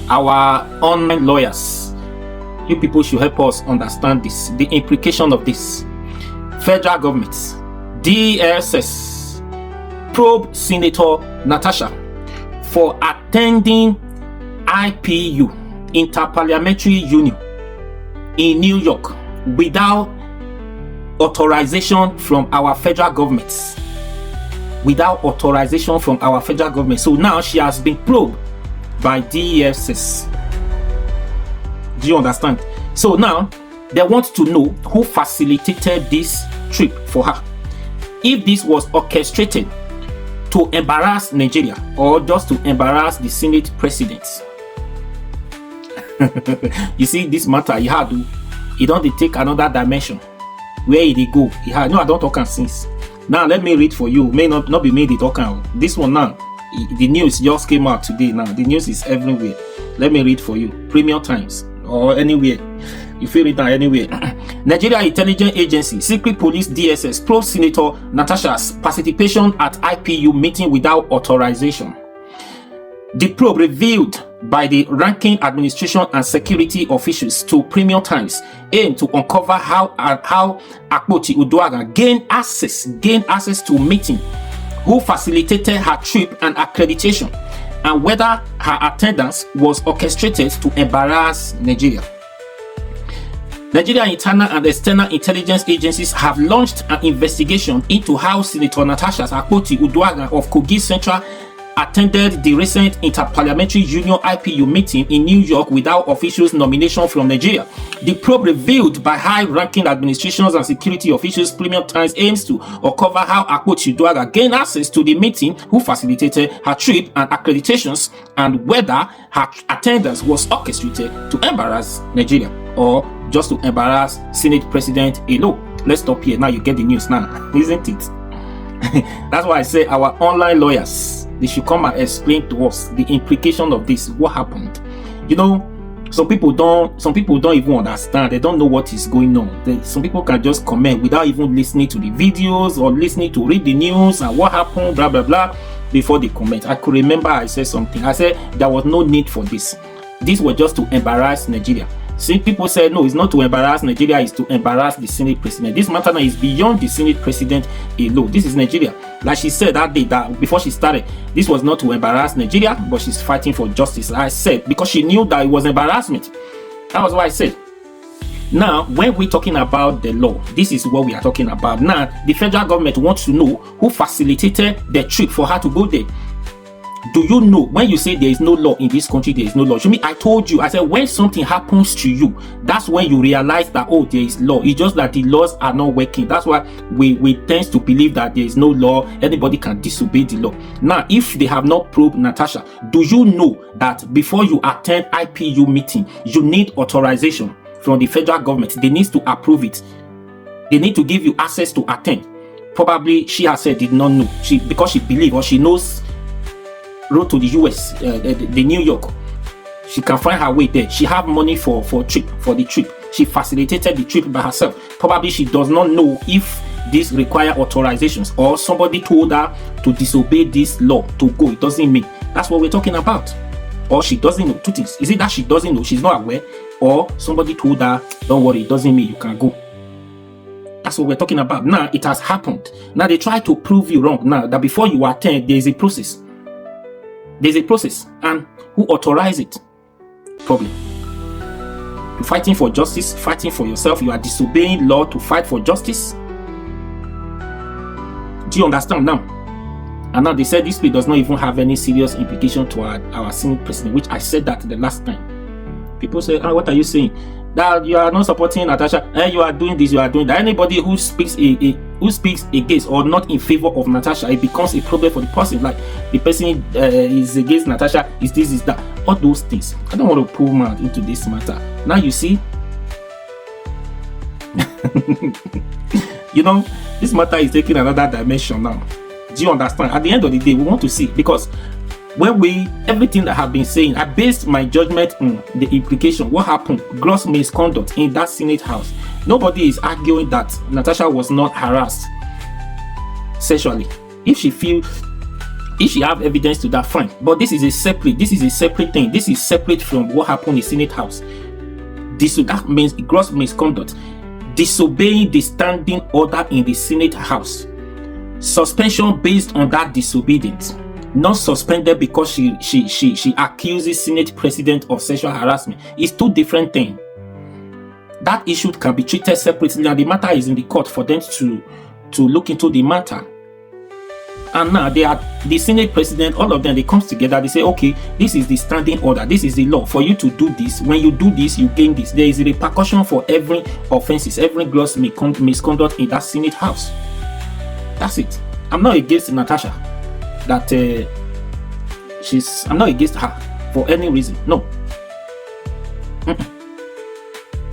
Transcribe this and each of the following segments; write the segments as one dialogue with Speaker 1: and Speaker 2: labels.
Speaker 1: our online lawyers, you people should help us understand this, the implication of this. Federal government, DSS, probe Senator Natasha for attending IPU, Inter-Parliamentary Union, in New York without authorization from our federal government. Without authorization from our federal government. So now she has been probed by DSS. Do you understand? So now they want to know who facilitated this trip for her. If this was orchestrated to embarrass Nigeria or just to embarrass the Senate president. You see, this matter, he don't take another dimension. Where did he go? No, I don't talk since. Now let me read for you. May not be made it talk. This one now, the news just came out today. Now the news is everywhere. Let me read for you. Premium Times or anywhere. You feel it now anywhere. Nigeria Intelligence Agency, Secret Police DSS probe Senator Natasha's participation at IPU meeting without authorization. The probe revealed by the ranking administration and security officials to Premium Times aimed to uncover how Akpoti Uduaghan gained access to meeting, who facilitated her trip and accreditation, and whether her attendance was orchestrated to embarrass Nigeria. Nigeria internal and external intelligence agencies have launched an investigation into how Senator Natasha Akpoti Uduaghan of Kogi Central attended the recent Inter-Parliamentary Union IPU meeting in New York without officials' nomination from Nigeria. The probe revealed by high-ranking administrations and security officials, Premium Times aims to uncover how Akpoti Uduaghan gained access to the meeting, who facilitated her trip and accreditations, and whether her attendance was orchestrated to embarrass Nigeria or just to embarrass Senate President alone. Let's stop here. Now you get the news now, isn't it? That's why I say our online lawyers, they should come and explain to us the implication of this. What happened? You know, some people don't even understand. They don't know what is going on. Some people can just comment without even listening to the videos or listening to read the news and what happened, blah blah blah, before they comment. I could remember I said something. I said there was no need for this. This was just to embarrass Nigeria. See, people said no, it's not to embarrass Nigeria, it's to embarrass the Senate president. This matter now is beyond the Senate president alone. This is Nigeria. Like she said that day, that before she started, this was not to embarrass Nigeria, but she's fighting for justice. I said, because she knew that it was embarrassment. That was what I said. Now, when we're talking about the law, this is what we are talking about. Now, the federal government wants to know who facilitated the trip for her to go there. Do you know, when you say there is no law in this country, there is no law? You mean, I told you, I said, when something happens to you, that's when you realize that, oh, there is law. It's just that the laws are not working. That's why we tend to believe that there is no law. Anybody can disobey the law. Now, if they have not probed Natasha, do you know that before you attend IPU meeting, you need authorization from the federal government? They need to approve it. They need to give you access to attend. Probably she herself did not know. Because she believed or she knows road to the US, the New York. She can find her way there. She have money for the trip. She facilitated the trip by herself. Probably she does not know if this require authorizations or somebody told her to disobey this law to go. It doesn't mean. That's what we're talking about. Or she doesn't know. Two things. Is it that she doesn't know, she's not aware, or somebody told her, don't worry, it doesn't mean you can go. That's what we're talking about. Now it has happened. Now they try to prove you wrong. Now that before you attend, there is a process. There's a process, and who authorizes it? Problem. You're fighting for justice, fighting for yourself. You are disobeying law to fight for justice. Do you understand now? And now they said this bill does not even have any serious implication to our Senate president, which I said that the last time. People say, what are you saying? That you are not supporting Natasha, you are doing this, you are doing that. Anybody who speaks against or not in favor of Natasha, it becomes a problem for the person. Like the person is against Natasha, is this, is that, all those things. I don't want to pull mouth into this matter. Now you see, you know, this matter is taking another dimension now. Do you understand? At the end of the day, we want to see, because when everything that I have been saying, I based my judgment on the implication. What happened? Gross misconduct in that Senate House. Nobody is arguing that Natasha was not harassed sexually. If If she have evidence to that, fine. But this is a separate thing. This is separate from what happened in Senate House. That means gross misconduct. Disobeying the standing order in the Senate House. Suspension based on that disobedience. Not suspended because she accuses Senate President of sexual harassment. It's two different things. That issue can be treated separately, and the matter is in the court for them to look into the matter. And now they are the Senate President, all of them, they come together, they say, okay, this is the standing order, this is the law. For you to do this, when you do this, you gain this. There is a repercussion for every offenses, every gross misconduct in that Senate House. That's it. I'm not against Natasha. I'm not against her for any reason. No.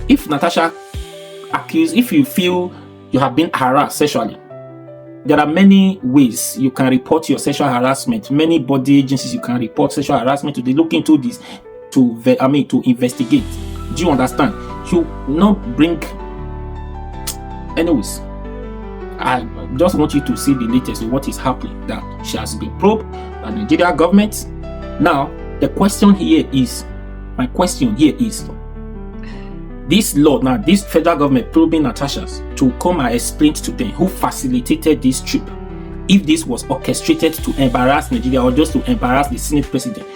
Speaker 1: If Natasha accused, if you feel you have been harassed sexually, there are many ways you can report your sexual harassment. Many body agencies you can report sexual harassment to. They look into this to investigate. Do you understand? You not bring. Anyways, I just want you to see the latest of what is happening. That she has been probed by the Nigerian government. Now, the question here is, my question here is, this law, now this federal government probing Natasha to come and explain to them who facilitated this trip. If this was orchestrated to embarrass Nigeria or just to embarrass the Senate President,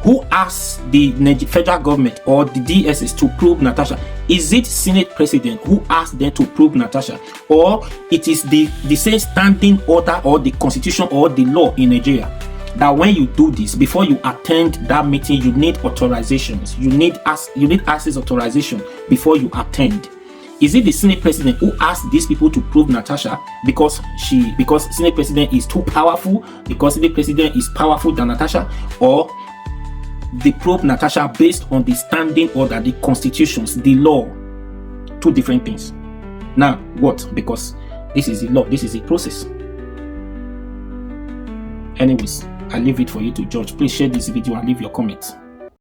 Speaker 1: who asked the federal government or the DSS to probe Natasha? Is it Senate President who asked them to probe Natasha, or it is the same standing order or the constitution or the law in Nigeria that when you do this, before you attend that meeting, you need authorizations. You need access authorization before you attend. Is it the Senate President who asked these people to probe Natasha because Senate President is too powerful, because Senate President is powerful than Natasha, or they probe Natasha based on the standing order, the constitutions, the law? Two different things. Now, what? Because this is the law, this is the process. Anyways, I leave it for you to judge. Please share this video and leave your comments.